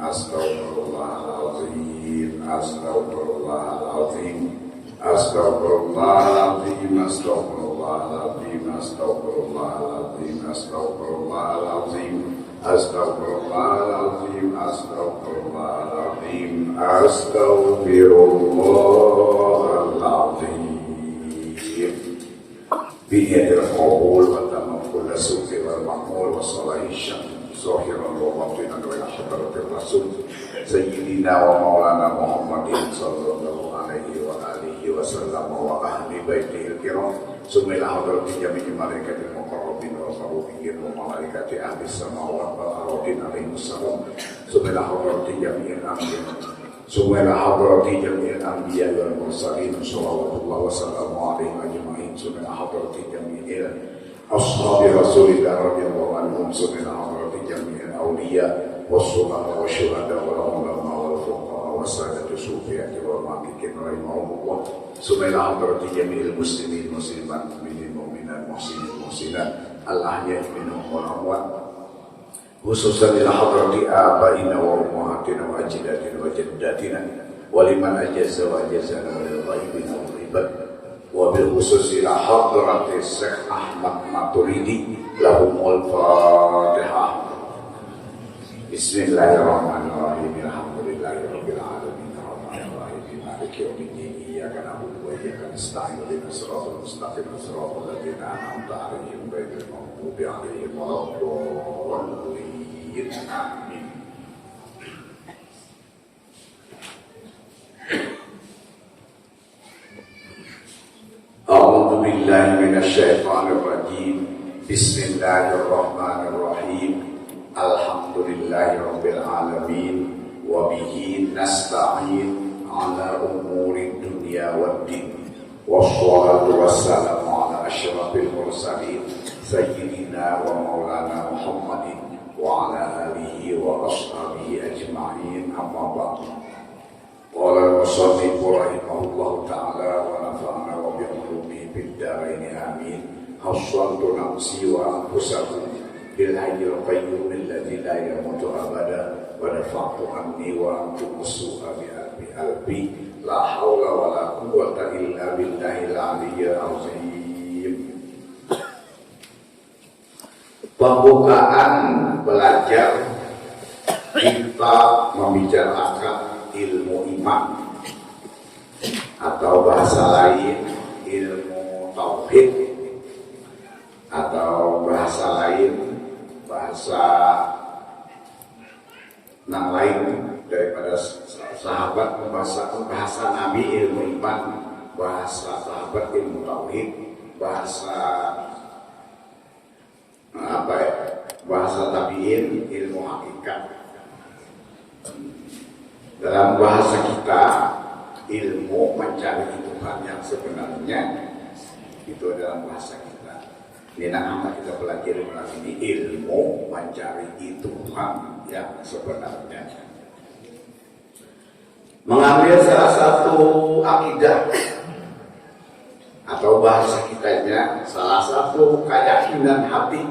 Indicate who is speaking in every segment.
Speaker 1: Astaghfirullahaladzim, astaghfirullahaladzim, astaghfirullahaladzim, astaghfirullahaladzim, astaghfirullahaladzim, astaghfirullahaladzim, astaghfirullahaladzim, astaghfirullahaladzim, astaghfirullahaladzim. Biniyatil qabul wa tamam kulla sufi wal ma'mul wa salahi syam zahiran wa batinan wa hadratir rasul sayyidina wa maulana Muhammadin sallallahu alaihi wa alihi wa sallam wa ahli baitihil kiram summa hadrati jami'i malaikatil muqarrabin wa sarufin wa malaikati ahli samawati wal ardin alaihi salam summa hadrati jami'il anbiya summa hadrati jami'il anbiya wal mursalin sallallahu wa sallam alaihi ajma'in summa hadrati jami'il ashabi rasulillah radhiyallahu anhum summa hadrati jami'il awliya was-sulama wasyuhada wal ulama wal fuqaha was-sadatu sufiyati wal maqikin rahimahumullah summa hadrati jami'il muslimin muslimat mu'minat muhsinin muhsinat al-ahya'i minhum wal amwat khususan ila hadrati abaina wa ummahatina wa ajdatina wa jaddatina wa liman ajazza wa ajazana wal ghaibina wal ibad wa bil khusus ila hadrati Syekh Ahmad Maturidi lahumul Fatihah. Bismillahirrahmanirrahim. Alhamdulillahirabbil alamin arrahmanir rahim maliki yaumiddin iyyaka na'budu wa iyyaka nasta'in ihdinas siratal mustaqim siratal ladzina an'amta 'alaihim ghairil maghdubi 'alaihim waladdallin. Amin. A'udzu billahi minasy syaithanir rajim. Bismillahirrahmanirrahim. Alhamdulillahirabbil alamin wa bihi nasta'in ala umuri dunya waddin. Wassalatu wassalamu ala asyrafil mursalin sayyidina wa maulana Muhammadin wa ala alihi wa ashabihi ajma'in amma ba'du. Qala al-musannif rahimahullahu ta'ala wa nafa'ana wa bi'ulumihi fid dharain amin. Hassantu nafsi wa anfusakum bil hayyil qayyum alladzi la yamutu abada wa nafa'tu anni wa antum su'a bi albi la haula wa la quwwata illa billahil aliyyil azim. Pembukaan belajar kita membicarakan ilmu iman atau bahasa lain ilmu tauhid atau bahasa lain bahasa yang lain daripada sahabat bahasa Nabi ilmu iman, bahasa sahabat ilmu tauhid, bahasa bahasa tabi'in ilmu hakikat. Dalam bahasa kita ilmu mencari Tuhan yang sebenarnya itu dalam bahasa kita. Ini nama kita pelajari malam ini ilmu mencari Tuhan yang sebenarnya. Mengambil salah satu akidah atau bahasa kitanya salah satu keyakinan hati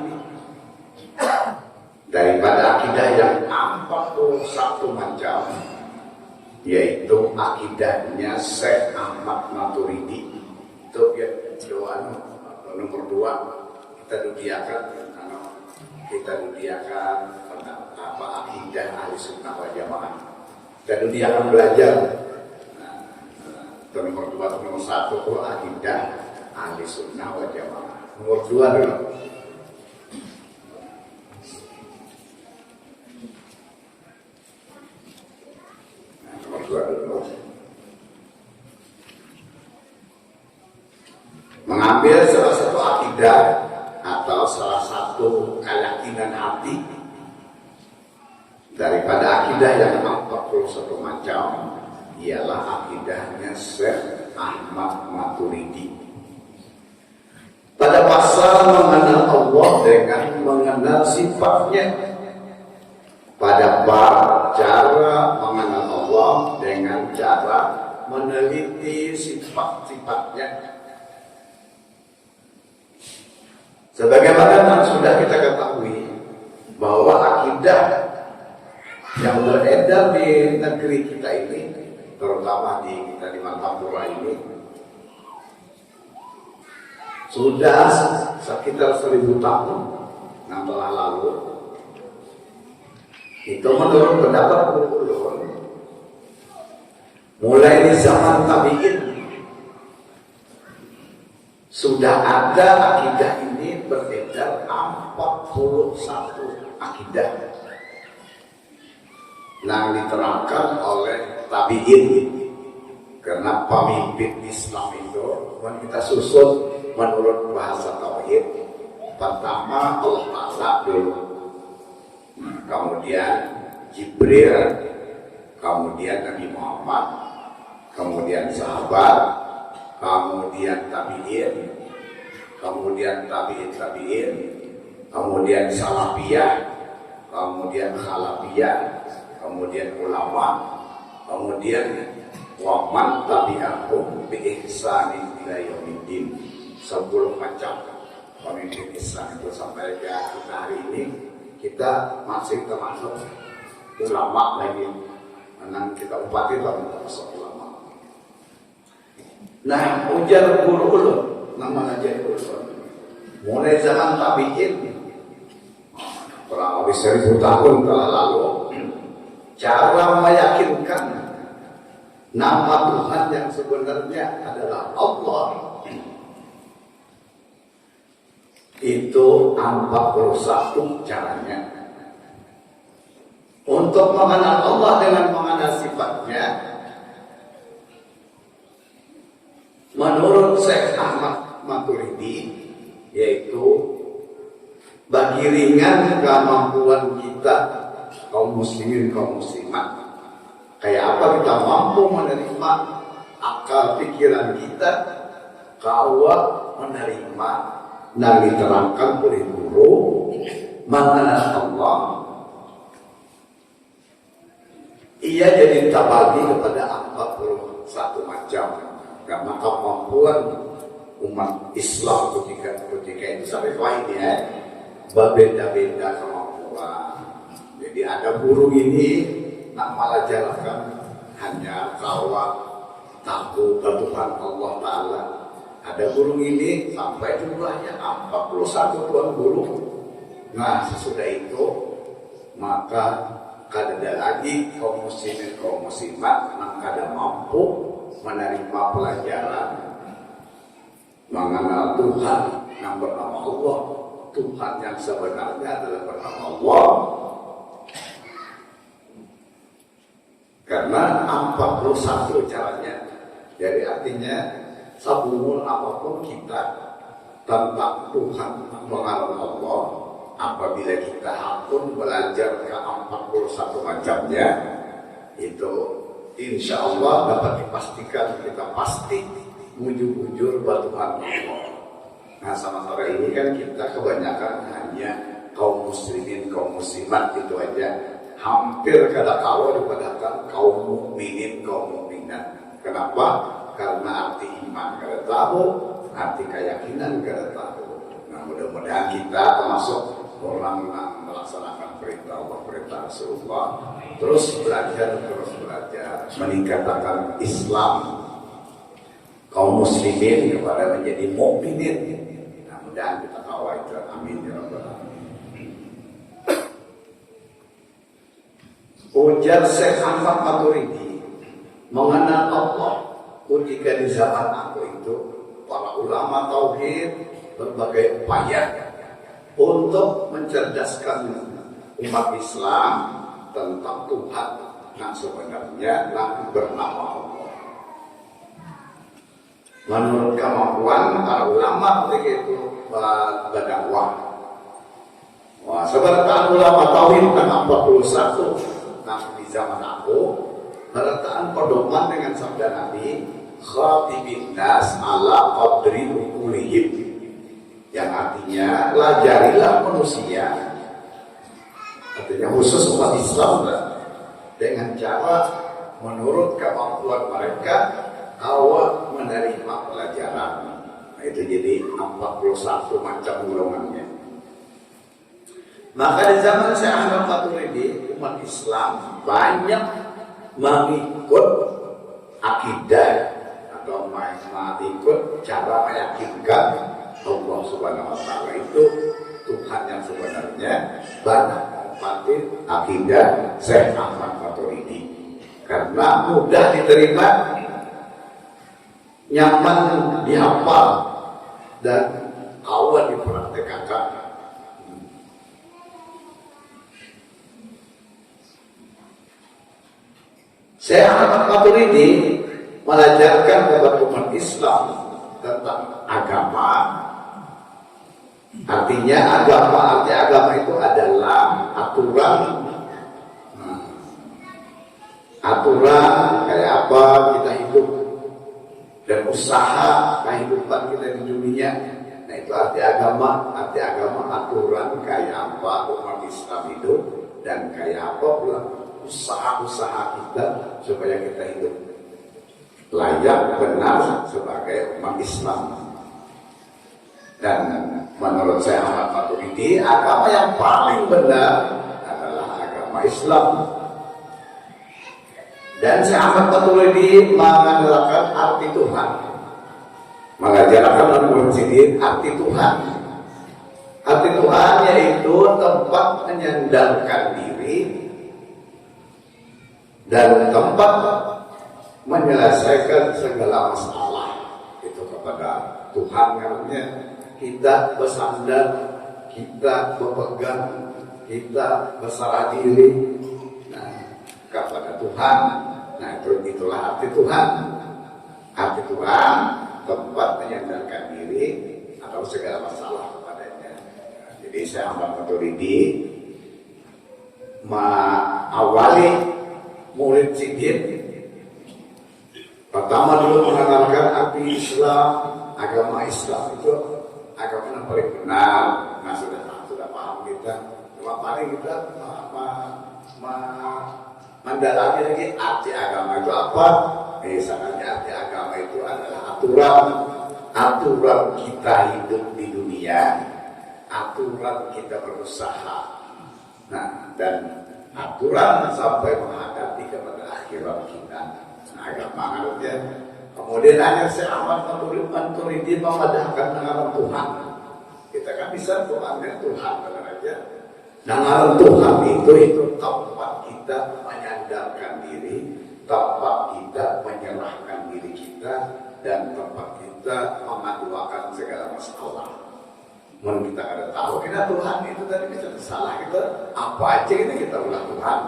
Speaker 1: daripada akidah yang 41 macam, yaitu akidahnya Syekh Ahmad Maturidi. Itu ya doa nomor 2 kita dudiakan apa akidah ahli sunnah wal jamaah. Kita dudiakan belajar. Nomor 2, nomor 1 itu akidah ahli sunnah wal jamaah. Nomor 2 dulu. Mengambil salah satu akidah atau salah satu keyakinan hati daripada akidah yang 41 macam, ialah akidahnya Syekh Ahmad Maturidi. Pada pasal mengenal Allah dengan mengenal sifatnya, pada bab cara mengenal Allah dengan cara meneliti sifat-sifatnya. Sebagaimana sudah kita ketahui bahwa akidah
Speaker 2: yang beredar di negeri kita ini, terutama kita di Martapura ini, sudah sekitar 1000 tahun yang telah lalu. Itu menurut pendapat ulun, mulai di zaman tabi'in sudah ada akidah ini beredar 41 akidah yang diterangkan oleh tabi'in. Karena pemimpin Islam itu kita susun menurut bahasa tauhid. Pertama Allah Ta'ala dulu, kemudian Jibril, kemudian Nabi Muhammad, kemudian sahabat, kemudian tabi'in, kemudian tabi'in, kemudian salafiyah, kemudian khalafiyah, kemudian ulama, kemudian waman tabi'ahum bi ihsanin ila yaumiddin. 10 macam pemimpin Islam itu sampai ke kita hari ini. Kita masih termasuk ulama lagi, karena kita upati tapi termasuk ulama. Nah, ujar guru ulun, nama ajar ulun, mulai zaman tabi'in kurang lebih 1000 tahun telah lalu, cara meyakinkan nama Tuhan yang sebenarnya adalah Allah itu 41 caranya. Untuk mengenal Allah dengan mengenal sifatnya, menurut Syekh Ahmad Maturidi, yaitu bagi ringan kemampuan kita kaum muslimin, kaum muslimat, kayak apa kita mampu menerima akal pikiran kita kalau menerima dan diterangkan oleh guru mengenal Allah. Ia jadi terbagi kepada 41 macam, karena kemampuan umat Islam ketika itu sampai ini berbeda-beda kemampuan. Jadi ada guru ini nak malah jalankan hanya kawat tahu Tuhan Allah Ta'ala. Ada guru ini sampai jumlahnya 41 tuan guru. Nah, sesudah itu maka kada lagi kaum muslimin, kaum muslimat yang kada mampu menerima pelajaran mengenal Tuhan yang bernama Allah. Tuhan yang sebenarnya adalah bernama Allah. Karena 41 caranya. Jadi artinya sabumul apapun kita tentang Tuhan mengenal Allah, apabila kita pun belajar ke 41 macamnya, itu insya Allah dapat dipastikan kita pasti mujur-mujur Tuhan Allah. Nah, sementara ini kan kita kebanyakan hanya kaum muslimin, kaum muslimat itu aja. Hampir kada kalah daripada kaum mukminin, kaum mukminat. Kenapa? Karena arti iman kada tahu, arti keyakinan kada tahu. Nah, mudah-mudahan kita termasuk orang yang melaksanakan perintah Allah, perintah Rasulullah, terus belajar, meningkatkan Islam kaum muslimin kepada menjadi mukminin. Nah, mudah-mudahan kita kawal itu. Amin ya rabbal alamin. Ujar Syekh Ahmad Maturidi, mengenal Allah ketika di zaman aku itu para ulama tauhid berbagai upaya untuk mencerdaskan umat Islam tentang Tuhan yang sebenarnya yang bernama Allah. Menurut kemampuan para ulama ketika itu berdakwah. Wah, sebenarnya ulama tauhid kan 41 di zaman aku meletakkan pedoman dengan sabda Nabi, khatibin nas ala qadri uqulihim, yang artinya pelajarilah manusia, artinya khusus umat Islam dengan cara menurut kemampuan mereka awal menerima pelajaran. Nah, itu jadi 41 macam golongannya. Maka di zaman Syekh Ahmad Maturidi umat Islam banyak mengikut akidah atau mengikut cara meyakinkan Allah Subhanahu wa Ta'ala itu Tuhan yang sebenarnya, banyak mengikuti akidah Syekh Ahmad Maturidi karena mudah diterima, nyaman dihafal, dan awal dipraktekkan. Syekh Ahmad Maturidi mengajarkan kepada umat Islam tentang agama. Artinya agama itu adalah aturan. Aturan kayak apa kita hidup dan usaha kehidupan kita di dunia. Nah itu arti agama. Arti agama aturan kayak apa umat Islam hidup dan kayak apa pula usaha-usaha kita supaya kita hidup layak benar sebagai umat Islam. Dan menurut saya Ahmad Maturidi, agama yang paling benar adalah agama Islam. Dan saya Ahmad Maturidi mengandalkan arti Tuhan, mengajarkan al-Mursyidin arti Tuhan. Arti Tuhan yaitu tempat menyandarkan diri dan tempat menyelesaikan segala masalah itu kepada Tuhan. Karena kita bersandar, kita berpegang, kita berserah diri kepada Tuhan. Nah itulah arti Tuhan. Arti Tuhan tempat menyandarkan diri atau segala masalah kepadanya. Jadi saya Ahmad Maturidi mengawali murid sidin. Pertama dulu mengenalkan arti Islam, agama Islam itu agama yang paling benar. Nah sudah paham kita. Cuma paling kita mendalami lagi arti agama itu apa. Misalnya arti agama itu adalah aturan kita hidup di dunia, aturan kita berusaha, nah dan aturan sampai menghadapi kepada akhirat kita. Agama artinya. Kemudian hanya Syekh Ahmad Maturidi memadahkan dengan Tuhan. Kita kan bisa Tuhan benar aja. Dengan Tuhan itu tempat kita menyandarkan diri, tempat kita menyerahkan diri kita, dan tempat kita mengadukan segala masalah. Mungkin kita ada tahu kita Tuhan itu tadi bisa salah kita apa aja kita ulah Tuhan.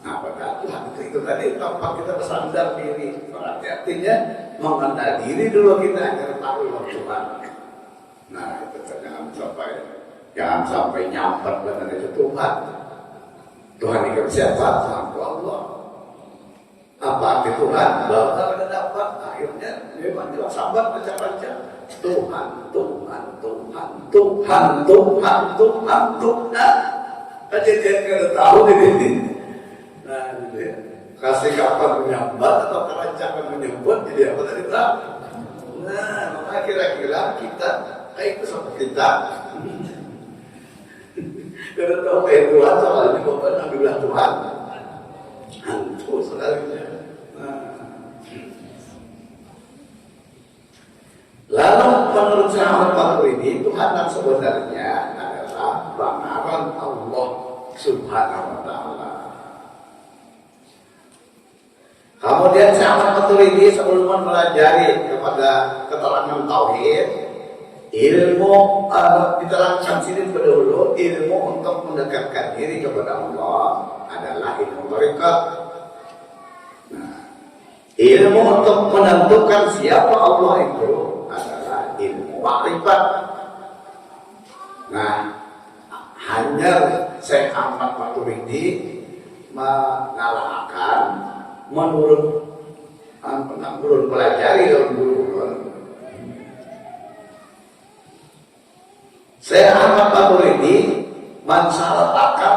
Speaker 2: Nah pada Tuhan itu tadi tempat kita bersandar diri. Berarti artinya mengenal diri dulu kita agar tahu Tuhan. Nah itu jangan sampai nyamper dengan itu Tuhan. Tuhan itu siapa? Tuhan itu Allah. Apa arti Tuhan? Bahwa kita dapat akhirnya memang jelas sabar baca-baca Tuhan, Tuhan, Tuhan, Tuhan, Tuhan, Tuhan, Tuhan. Aja dia kada tahu ini. Nah, gitu ya. Kasih kapan menyambat atau kerancangan menyebut jadi apa tadi tak? Nah, maka kira-kira kita itu sama kita. Kada tahu kayak Tuhan soalnya bapak Nabi bilang Tuhan. Hantu sekalinya. Lalu menurut Syekh Ahmad Maturidi Tuhan yang sebenarnya adalah banaran Allah Subhanahu wa Ta'ala. Kemudian Syekh Ahmad Maturidi sebelum mempelajari kepada keterangan tauhid, ilmu diterangkan sini dahulu, ilmu untuk mendekatkan diri kepada Allah adalah ilmu tarekat. Ilmu untuk menentukan siapa Allah itu adalah ilmu makrifat. Nah, hanya Syekh Ahmad Maturidi mengalahkan menurut pelajari dalam guru. Syekh Ahmad Maturidi mensyaratakan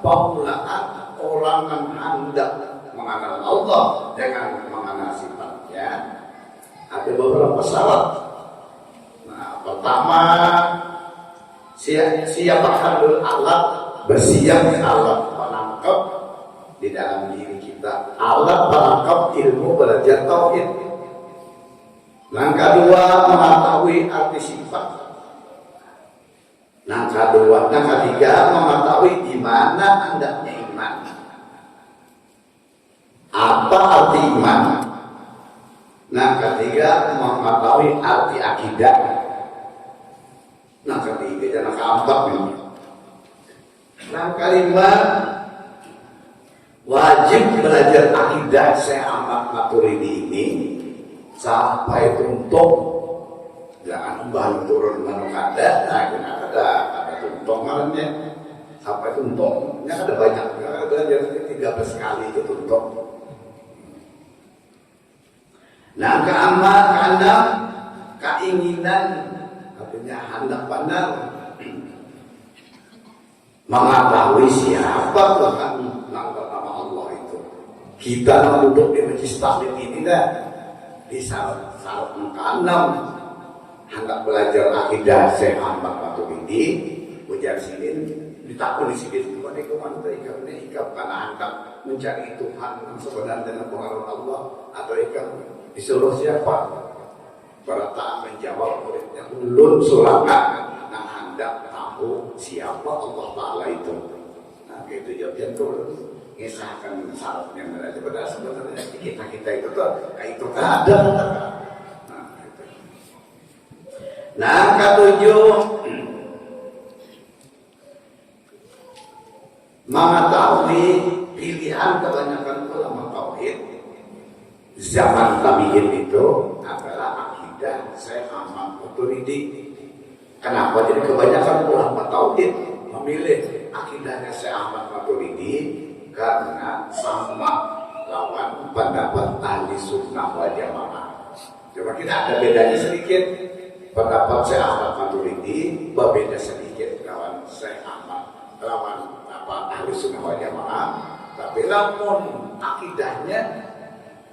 Speaker 2: pemulaan orang yang hendak mengenal Allah dengan mengenal sifatnya ada beberapa syarat. Nah, pertama siapkan alat, bersiap alat penangkap di dalam diri kita alat pelengkap ilmu belajar tauhid. Yang kedua, mengetahui arti sifat. Yang ketiga, mengetahui di mana hendaknya iman. Apa arti iman? Yang ketiga, mengetahui arti akidah. Yang ketiga, yang keempat ini. Yang kelima, wajib belajar akidah Syekh Ahmad Maturidi ini sampai tuntung. Jangan bahan turun manukada, ada tuntung malamnya sampai tuntungnya ada banyak. Belajar 13 kali itu tuntung. Nah, keenam, keinginan, artinya hendak pandang mengetahui siapa Tuhan yang bernama Allah itu. Kita duduk di majlis taklim ini dah di syarat keenam hendak belajar akidah Syekh Ahmad Maturidi, ujar sidin ditakuni sidin kepada kemana ikan karena hendak mencari Tuhan yang sebenarnya dengan pengaruh Allah atau ikan disuruh siapa? Para tak menjawab muridnya ulun surakan nah hendak tahu siapa Allah Ta'ala itu. Nah gitu jawabnya tuh ngisahkan syaratnya berarti pada sebenarnya kita itu tuh itu ada. Nah ketujuh, mengetahui pilihan kebanyakan ulama tauhid zaman tabi'in itu adalah akidah Syekh Ahmad Maturidi. Kenapa jadi kebanyakan ulama tauhid memilih akidahnya Syekh Ahmad Maturidi? Karena sama lawan pendapat ahli sunnah wal jamaah. Cuma kita ada bedanya sedikit. Pendapat Syekh Ahmad Maturidi berbeda sedikit lawan Syekh Ahmad lawan ahli sunnah wal jamaah. Tapi lamun akidahnya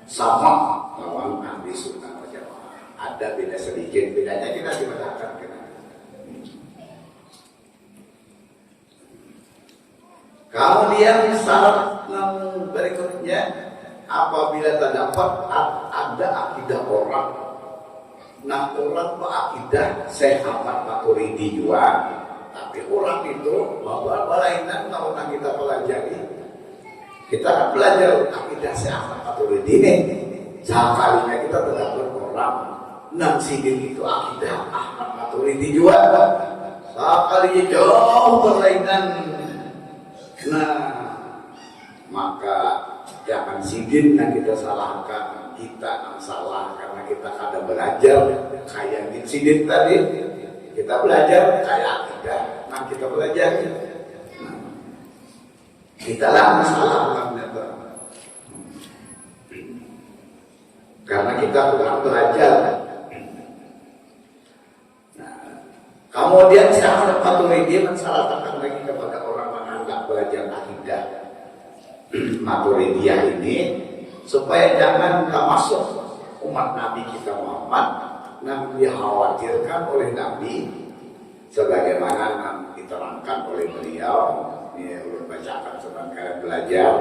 Speaker 2: sama lawan ahli sunnah wal jamaah. Ada beda sedikit, bedanya kita dibedakan. Kemudian syarat yang berikutnya, apabila terdapat ada akidah orang, nah orang berakidah Syekh Ahmad Maturidi juga, tapi orang itu bahwa berlainan kalau kita pelajari, kita akan belajar akidah Syekh Ahmad Maturidi ini. Sekalinya kita terdapat orang nang sidin itu akidah Ahmad Maturidi juga, sekalinya jauh berlainan. Nah, maka jangan sidin yang kita salahkan, kita yang salah karena kita kadang belajar kayak di sidin tadi, kita belajar kayak akidah, nah kita belajar kita lah salah karena kita kurang belajar. Nah, kemudian Syekh Maturidi mensalahkan lagi kepada orang menganggap belajar akidah Maturidiyah ini supaya jangan termasuk umat Nabi kita Muhammad yang dikhawatirkan oleh Nabi sebagaimana yang diterangkan oleh beliau. Ini ulun bacakan sebab kalian belajar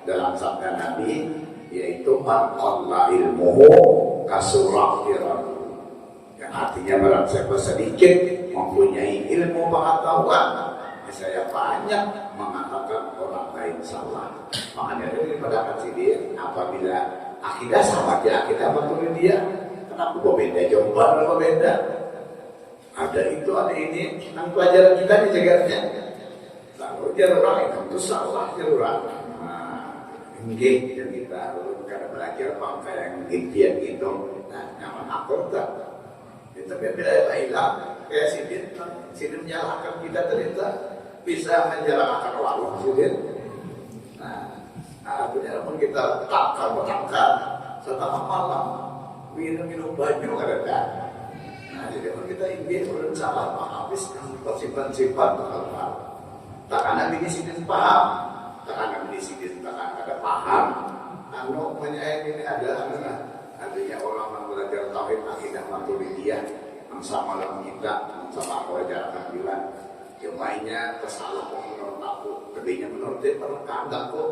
Speaker 2: dalam sabda Nabi, yaitu man qalla ilmuhu kasurah tiradu, yang artinya barang siapa sedikit mempunyai ilmu pengetahuan, saya banyak mengatakan orang lain salah. Makanya ini pada sini apabila akidah sama dia akidah Maturidiyah, kenapa berbeda jawaban berbeda? Ada itu ada ini, yang pelajaran kita dijagarnya. Lalu dia orang itu salah dia orang. Enggak yang kita karena belajar bangsa yang impian itu, nah nyaman akur tak? Kita bila hilang kayak sidin menyalahkan kita ternyata bisa menjalankan Allah sidin. Nah, artinya pun kita takkan setengah malam minum baju ada. Nah, jadi pun kita impian belum salah habis sifat-sifat hal-hal. Tak ada bini sidin paham. Tekanan di sini ada paham. Anu menyayangi ini adalah artinya orang yang belajar tauhid akidah Maturidiyah yang sama dalam kita, yang sama pelajaran bilang, cumanya kesalahan menurut aku Tadinya menurut dia enggak kok.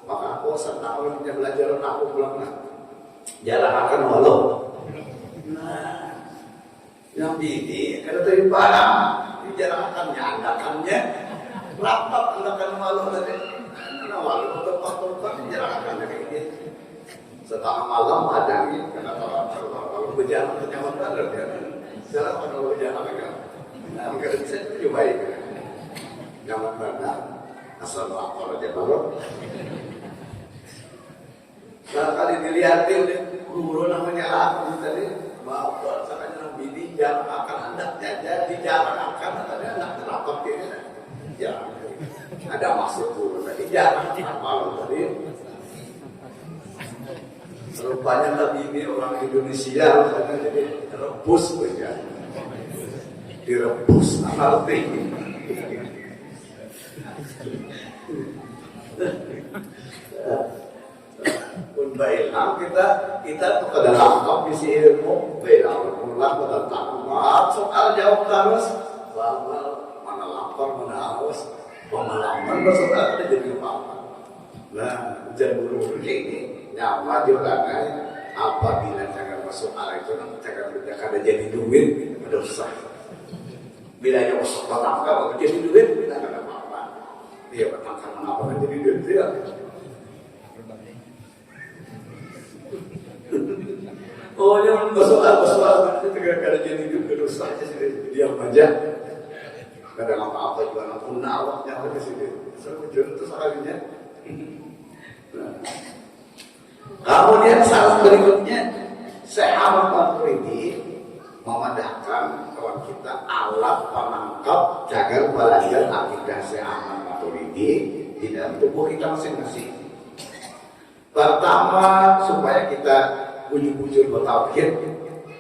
Speaker 2: Maka aku senang punya belajar aku pulang jalan akan walau. Nah, yang ini kalau tadi barang dijarakannya, adakannya rapat adakan walau tadi. Karena walau tempat dijarakannya kayak gini. Setengah malam ada nih, kalau berjalan ke nyaman ada dia. Sekarang kalau berjalan kan, nah mungkin bisa coba ya. Nyaman mana? Asal lapor aja baru. Sekali dilihatin guru namanya aku tadi, bapak sakanya bini jalan akan anaknya jadi jalan akan tadi anak terapar dia. Ya, ada maksud guru tadi jalan malam tadi. Rupanya tadi ini orang Indonesia katanya jadi rebus saja. Direbus arti. Pun baiklah kita tuh ke dalam visi ilmu baiklah pulang ke dalam soal jawab terus mana lapar mana haus pengalaman bersaudara ada jadi apa. Nah jangan guru ini nyawa juga kan apabila jangan masuk arah itu jangan ada jadi duit ada susah bila yang masuk petangkal jadi duit tidak ada apa-apa dia petangkal mengapa jadi duit dia oh yang masuk itu tidak ada jadi duit ada susah diam aja tidak ada apa-apa juga nampun awaknya di sini terus akhirnya kemudian saat berikutnya Syekh Ahmad Maturidi memadahkan kawan kita alat penangkap jaga belajar akidah Syekh Ahmad Maturidi di dalam tubuh kita masing-masing. Pertama supaya kita bujur-bujur bertauhid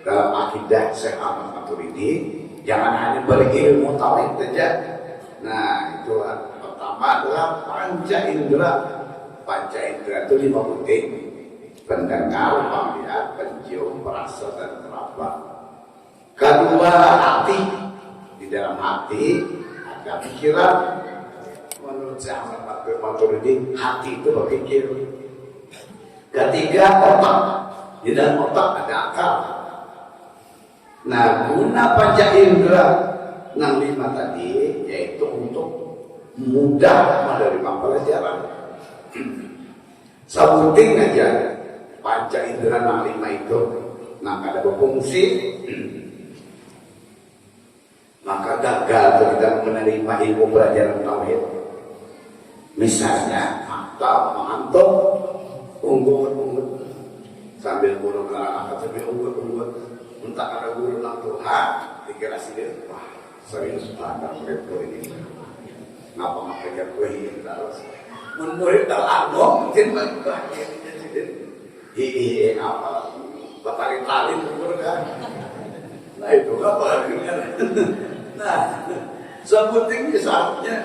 Speaker 2: dalam akidah Syekh Ahmad Maturidi, jangan hanya berilmu tauhid saja. Nah itu pertama adalah panca indera. Panca indera itu 5 penting. Pendengar, melihat, pencium, perasa dan teraba. Kedua hati, di dalam hati ada pikiran. Menurut Syekh Ahmad Maturidi hati itu berpikir. Ketiga otak, di dalam otak ada akal. Nah guna panca indera 65 tadi yaitu untuk mudah menerima pelajaran. Sebutin aja panca indera 65 itu maka ada berfungsi maka gagal kita menerima ilmu pelajaran tauhid. Misalnya atau mengantuk unggut sambil guru menerangkan sambil unggut entah ada guru tentang Tuhan dikira sini wah serius banget mereka ini ngapa ngapain gue ini terus murid terlalu mungkin banyak ini apa batarin talin kan nah itu apa nah sebutin misalnya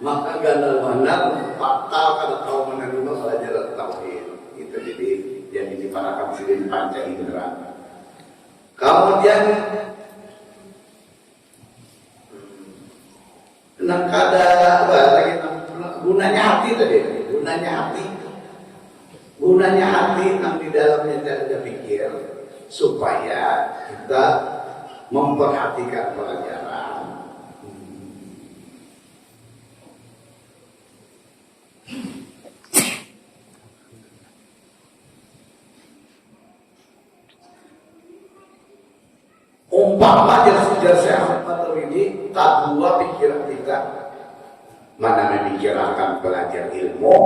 Speaker 2: maka gandal-gandal fatal kada tahu menerima pelajaran tauhid itu jadi yang diparakan sini panca indera. Kemudian nak ada apa lagi gunanya hati tadi gunanya hati yang di dalamnya ada pikir supaya kita memperhatikan pelajaran. Umpama jas Syekh Ahmad Maturidi tak dua pikiran kita, mana memikirkan belajar ilmu,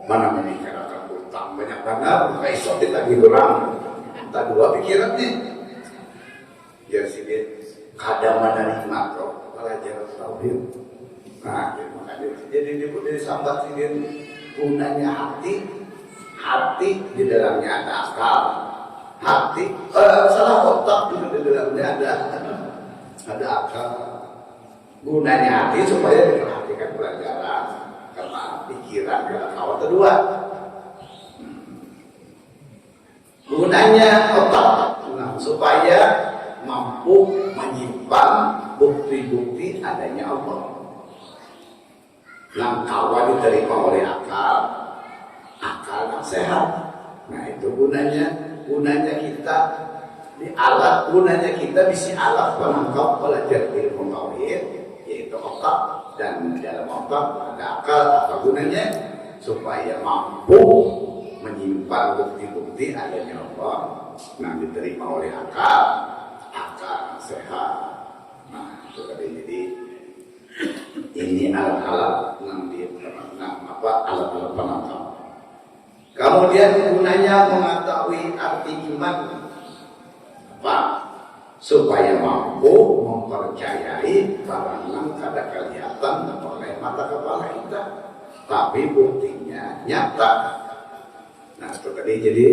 Speaker 2: mana memikirkan utang banyak benar, besok kita kurang. Tak dua pikiran nih. Ya sih kadang mana nikmat kok belajar tauhid. Nah, makanya jadi dari sambat sini gunanya hati di dalamnya ada akal. Hati, salah otak juga di dalamnya ada akal. Gunanya hati supaya diperhatikan pelajaran karena pikiran karena kawan kedua. Gunanya otak, nah, supaya mampu menyimpan bukti-bukti adanya Allah. yang kawan diterima oleh akal, akal yang sehat. Nah itu gunanya kita di alat, gunanya kita bisa alat penangkap pelajar ilmu tauhid, yaitu otak, dan di dalam otak ada akal. Apa gunanya? Supaya mampu menyimpan bukti-bukti adanya Allah yang diterima oleh akal yang sehat. Nah itu tadi. Jadi ini alat-alat alat-alat penangkap. Kemudian gunanya mengetahui arti iman apa? Supaya mampu mempercayai barang yang kada kelihatan oleh mata kepala kita, tapi buktinya nyata. Nah itu tadi. Jadi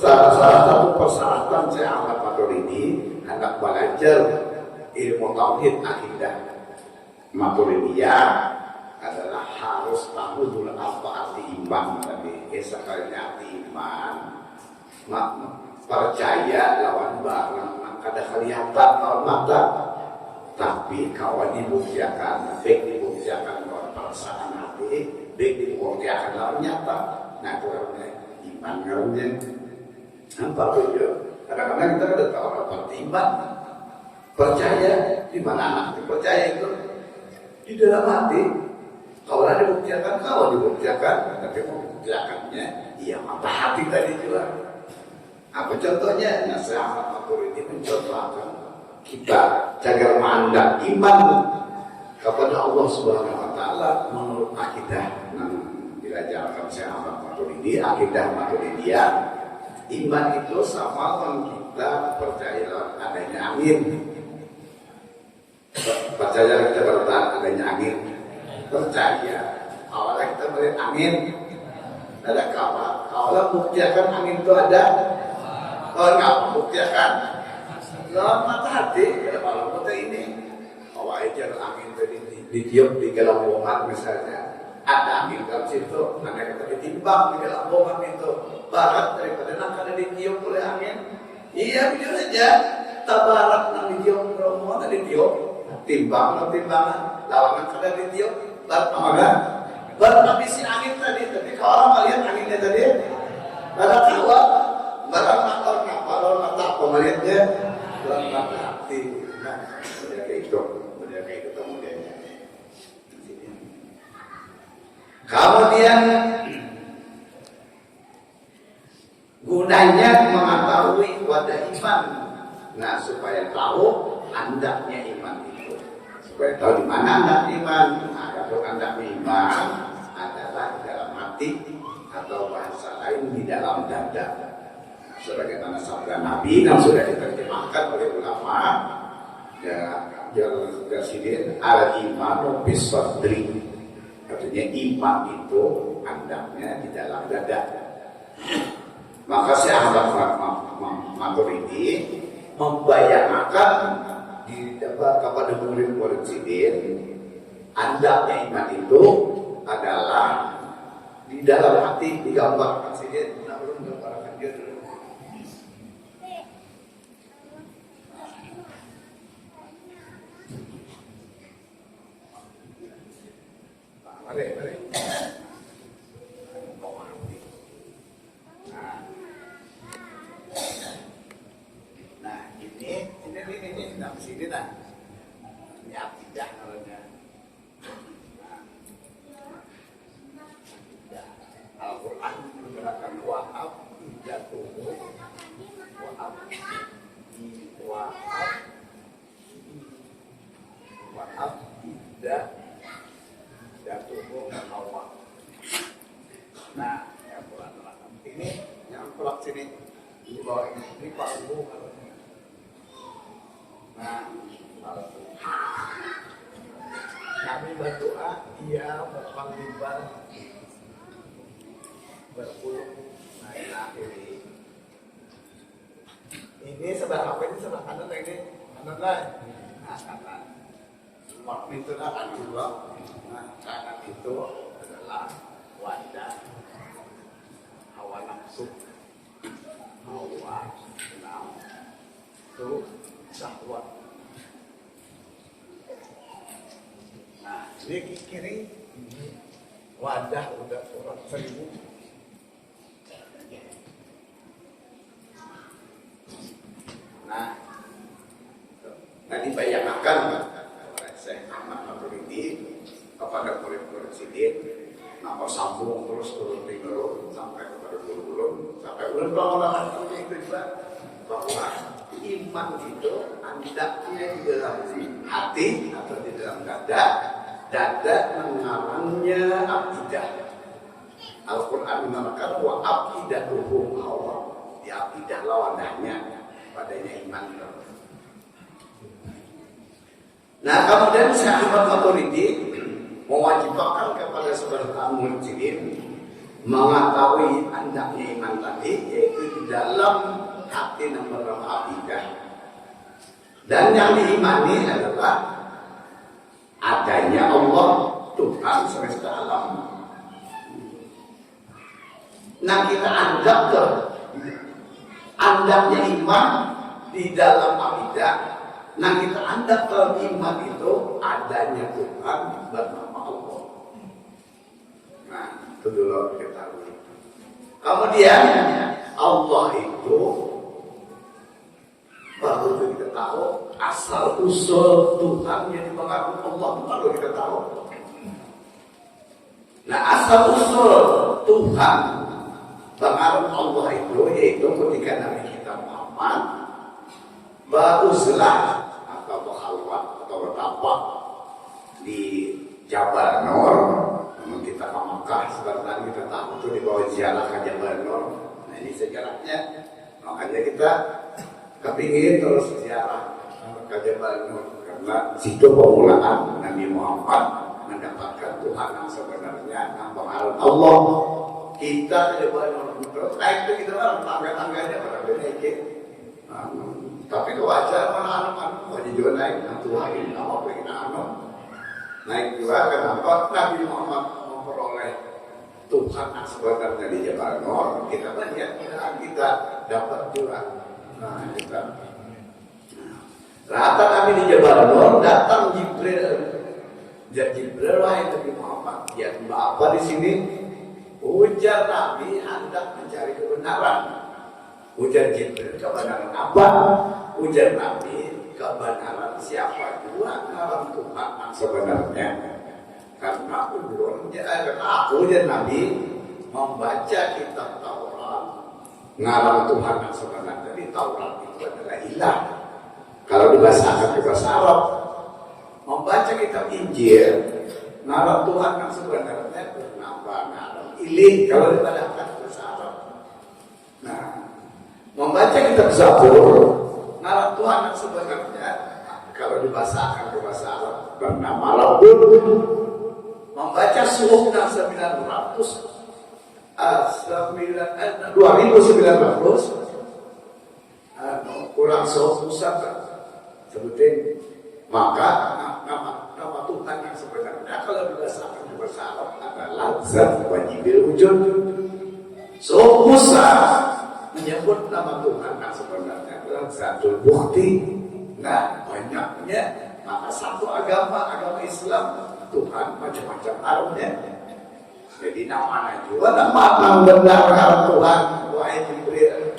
Speaker 2: salah satu persyaratan saya Ahmad Maturidi hendak belajar ilmu tauhid akidah Maturidiyah adalah harus tahu dulu apa arti iman tadi. Sekali arti iman, percaya lawan barang kada kelihatan lawan mata, tapi kawan dibuktikan, baik dibuktikan lawan perasaan hati, baik dibuktikan lawan nyata. Nah itu namanya iman. Namanya apa itu? Kadang-kadang kita ada tahu apa arti iman. Percaya di mana anak percaya itu di dalam hati. Kalau ada dibuktikan, tapi membuktikannya iya mata hati tadi juga. Apa contohnya? Nasihat Ahmad Maturidi mencontohkan kita jaga mandang iman kepada Allah Subhanahu Wa Taala menurut akidah yang diajarkan Syekh Ahmad Maturidi, akidah Maturidiyah. Iman itu sama dengan kita percaya adanya angin. Percaya kita adanya angin. Percaya awalnya kita melihat angin, ada kabar. Awalnya buktikan angin itu ada. Kalau nggak buktikan, lawan mata hati. Kalau mata ini, awalnya angin tadi ditiup di gelambungan misalnya, ada angin dalam situ, ada kata ditimbang di gelambungan itu, barat daripada nak ada ditiup oleh angin. Iya begitu saja. Tabarat yang ditiup gelambungan tadi ditiup, timbangan, lawan nak ada ditiup. Baru habisi angin tadi, tapi kalau orang melihat anginnya tadi, barang keluar, barang mata apa melihatnya, barang mata hati. Nah, dia kayak itu kemudiannya. Kemudian gunanya mengetahui wadah iman. Nah, supaya tahu andaknya iman itu, supaya tahu di mana andak iman. Andak iman adalah di dalam hati, atau bahasa lain di dalam dada. Sebagaimana sabda Nabi yang sudah diterjemahkan oleh ulama, ya Jasidin al-imanu bis-sadri. Artinya iman itu andaknya di dalam dada. Maka Syekh Ahmad Maturidi membayangkan kepada murid-murid sidin, andaknya iman itu adalah di dalam hati, digambarkan sidin. Nah, belum gambarkan dia dulu. Mari. Nah, ini, nah sini nah. Ini akidah namanya. Al-Quran menggunakan wa'ab, jatuh, wa'ab, tidak, jatuh, awal. Nah, yang Quran ini, yang pelak sini, di bawah ini palsu. Nah, palsu. Kami berdoa, ia berpanggilan berpuluh. Nah ini sebelah apa ini? Sebelah kanan ini? Kanan lah. Nah kanan. Waktu itu akan dua. Nah kanan itu adalah wadah hawa nafsu, hawa nafsu syahwat. Nah ini kiri Wadah udah orang 1000. Nah dibayangkan oleh Syekh Ahmad Maturidi kepada murid-murid sidin, nama sambung terus turun sampai kepada guru-guru, sampai ulama-ulama itu juga bahwa iman itu hendaknya di dalam hati atau di dalam dada mengarangnya akidah. Al-Quran mengatakan wa aqidatuhum hawa, di akidah lawanannya padanya iman. Nah kemudian Syekh Ahmad Maturidi mewajibkan kepada saudara tamu muslimin mengetahui hendaknya iman tadi, yaitu di dalam hati yang bernama akidah. Dan yang diimani adalah adanya Allah, Tuhan semesta alam. Nah kita anggap andapnya iman di dalam akidah. Nah kita anggap dalam iman itu adanya Tuhan bernama Allah. Nah itu dulu kita tahu. Kemudian Allah itu baru kita tahu asal usul Tuhan yang dipengaruhi Allah baru kita tahu. Nah asal usul Tuhan pengaruh Allah itu yaitu ketika Nabi kita Muhammad beruzlah atau berhalwat atau bertapa di Jabal Nur. Namun kita ke Makkah sebenarnya kita tahu itu di bawah ziarah ke Jabal Nur. Nah ini sejarahnya. Makanya kita kepingin terus ziarah ke Jabal Nur karena situ permulaan Nabi Muhammad mendapatkan Tuhan yang sebenarnya yang pengaruh Allah. Kita ke Jabal Nur terus naik itu kita orang tangga-tangganya pada naik. Tapi kewajar mana wajib juga naik Tuhan ini apa pengen naik juga kenapa Nabi Muhammad memperoleh Tuhan yang sebenarnya di Jabal Nur. Kita lihat kita dapat juga. Nah kita rata kami di Jabal Nur datang Jibril. Jibril wahai Nabi Muhammad, ya apa di sini? Ujar Nabi hendak mencari kebenaran. Ujar Jibril kebenaran apa? Ujar Nabi kebenaran siapa juga ngaram Tuhan yang sebenarnya. Karena aku ujar Nabi membaca kitab Taurat ngaram Tuhan yang sebenarnya di Taurat itu adalah ilah. Kalau dibahasakan ke bahasa Arab, membaca kitab Injil ngaram Tuhan yang sebenarnya bernama ngaram Ilih kalau dibahasakan ke bahasa Arab. Nah membaca kitab Zabur ngaram Tuhan yang sebenarnya kalau dibahasakan ke bahasa Arab bernama Rabbul. Membaca suhuf yang 2900 kurang suhuf Musa sebutin maka nama Tuhan yang sebenarnya kalau dibahasakan ke bahasa Arab adalah Zat Wajibil Wujud. Suhuf Musa menyebut nama Tuhan yang sebenarnya adalah Zatul Bukti. Nah banyaknya maka satu agama Islam Tuhan macam-macam arahnya. Jadi namanya juga nama yang benar Tuhan wahai Jibril.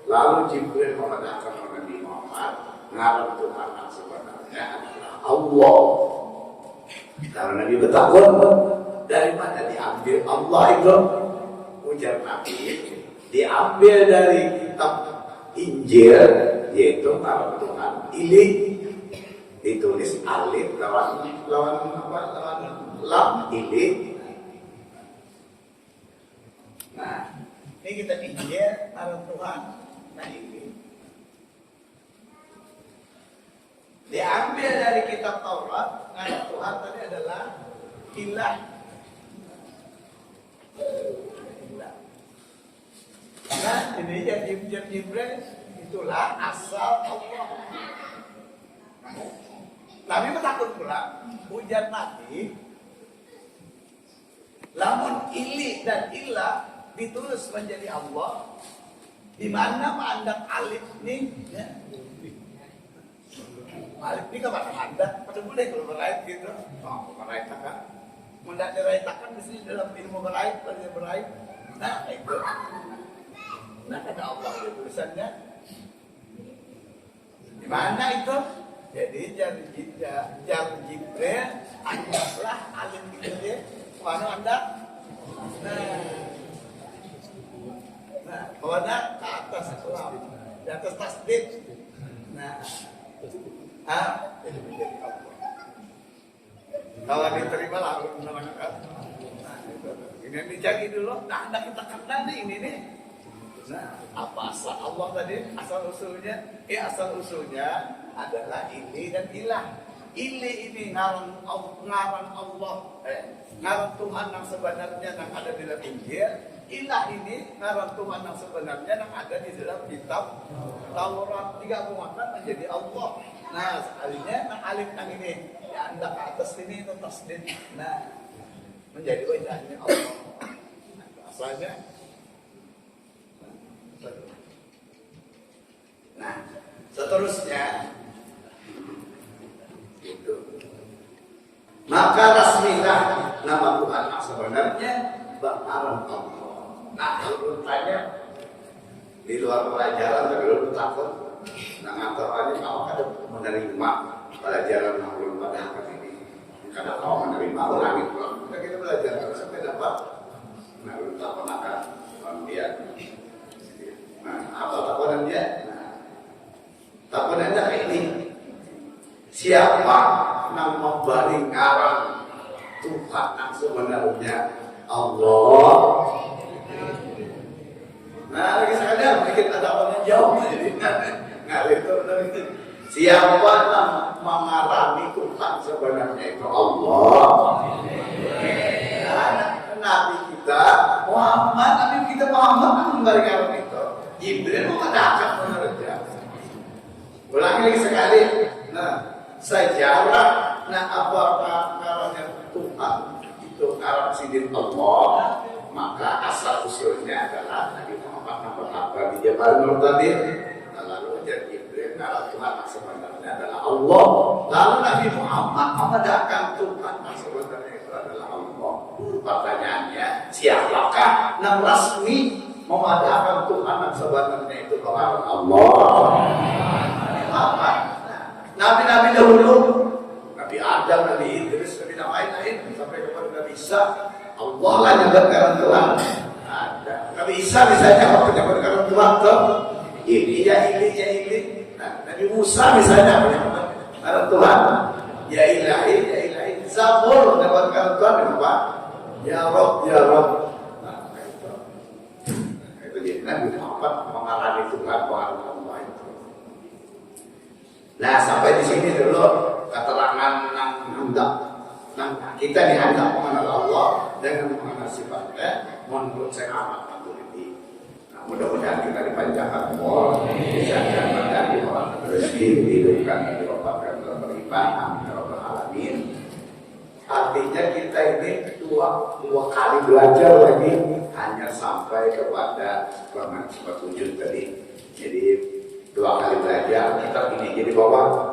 Speaker 2: Lalu Jibril mengatakan Nabi Muhammad ngaram Tuhan yang sebenarnya adalah Allah. Kalau Nabi bertakun dari mana diambil Allah itu? Ujar Nabi diambil dari kitab Injil yaitu ngaram Tuhan Ilih. Ditulis alif lawan lam Ilih. Nah ini kita Injil ngaram Tuhan nah ini diambil dari kitab Taurat ngaram Tuhan tadi adalah ilah. Nah ini jadi Jibril itulah asal Allah. Nabi bertakun pula ujar Nabi lamun ili dan ilah ditulis menjadi Allah di mana mandat alif nih ya. Alif ini kepada mandat pada boleh kalau meraih gitu oh meraih kan Mendak diraitakan di sini dalam ilmu beraib, beraib. Nah itu. Nah kata Allah itu tulisannya. Di mana itu? Jadi jar Jibril, anggaplah alim Jibril. Mana anda? Nah, mana ke atas Islam, di atas tasdid. Nah, itu menjadi Allah. Kalau diterima lalu menerangkan. Nah, ini dicari dulu. Nah, anda kita kenal nih ini nih. Nah, apa asal Allah tadi? Asal usulnya? Asal usulnya adalah ini dan ilah. Ini ngarang Allah, ngarang Tuhan yang sebenarnya yang ada di dalam Injil. Ilah ini ngarang Tuhan yang sebenarnya yang ada di dalam kitab Taurat. Digabungkan menjadi Allah. Nah, sekalinya yang alif yang ini, ya anda ke atas ini itu tasdid. Nah, menjadi wajahnya Allah. Asalnya. Nah, seterusnya itu. Maka resmilah nama Tuhan yang sebenarnya bakaran Allah. Nah, kalau tanya di luar pelajaran kalau takut, nah ngatakannya kau kada menerima pelajaran yang belum pada hari ini. Karena kau menerima orang itu, kita belajar sampai dapat. Nah, belum tak pernah kan dia. Nah, apa takutan dia? Takutan dia kayak ini. Siapa yang memberi ngarang Tuhan yang sebenarnya Allah? Nah, lagi sekalian mungkin ada orang yang jawab jadi ngalir itu. Siapa yang mengarani Tuhan sebenarnya itu Allah? Nah, Nabi kita Muhammad memberi ngarang itu. Jibril mengatakan menurutnya. Ulangi lagi sekali. Nah, sejarah apakah ngarangnya Tuhan itu ngarang sidin Allah, maka asal usulnya adalah Nabi Muhammad apa di Jabal Nur tadi. Lalu jadi Jibril ngarang Tuhan sebenarnya adalah Allah. Lalu Nabi Muhammad mengatakan Tuhan sebenarnya itu adalah Allah. Pertanyaannya, siapakah yang resmi memadakan Tuhan yang sebenarnya itu kepada Allah? Apa? Nabi-nabi dahulu, Nabi Adam, Nabi Idris, Nabi lain-lain sampai kepada Nabi Isa, Allah lah nyebutkan Tuhan. Ada Nabi Isa misalnya apa nyebutkan Tuhan tuh? Ini. Nah, Nabi Musa misalnya apa nyebutkan Tuhan? Ya ilahi. Zabur nyebutkan Tuhan apa? Ya Rob. Itu jadi Nabi Muhammad mengalami Tuhan Allah itu. Nah, sampai di sini dulu keterangan nang kita dianggap mengenal Allah dengan mengenal sifatnya menurut saya amat Maturidi. Nah, mudah-mudahan kita dipanjangkan umur, disayangkan orang rezeki, dihidupkan, diobatkan dalam beriman, amin ya rabbal alamin. Artinya kita ini dua kali belajar lagi hanya sampai kepada bangan sifat wujud tadi. Jadi dua kali belajar kita ini jadi bahwa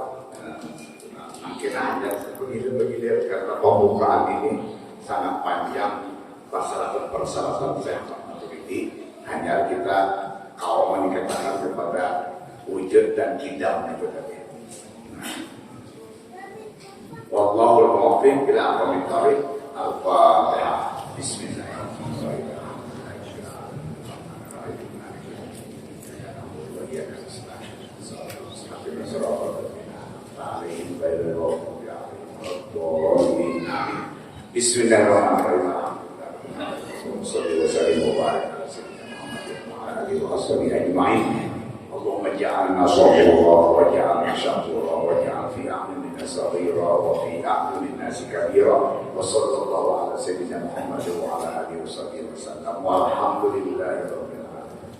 Speaker 2: mungkin hanya begitu karena pembukaan ini sangat panjang persyaratan saya Maturidi, hanya kita kalau meningkatkan kepada wujud dan kidam itu tadi. Wallahul muwaffiq ila aqwamit thoriq. Al-Fatihah. Bismillahirrahmanirrahim. Bismillahirrahmanirrahim. Allahumma ja'alna sabura wa ja'alna syakura wa ja'al fi a'yunina saghira wa fi a'yunin nasi kabira wa sallallahu ala sayyidina Muhammad wa ala alihi wa sahbihi wa sallam walhamdulillahi rabbil alamin.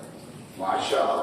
Speaker 2: Masya Allah.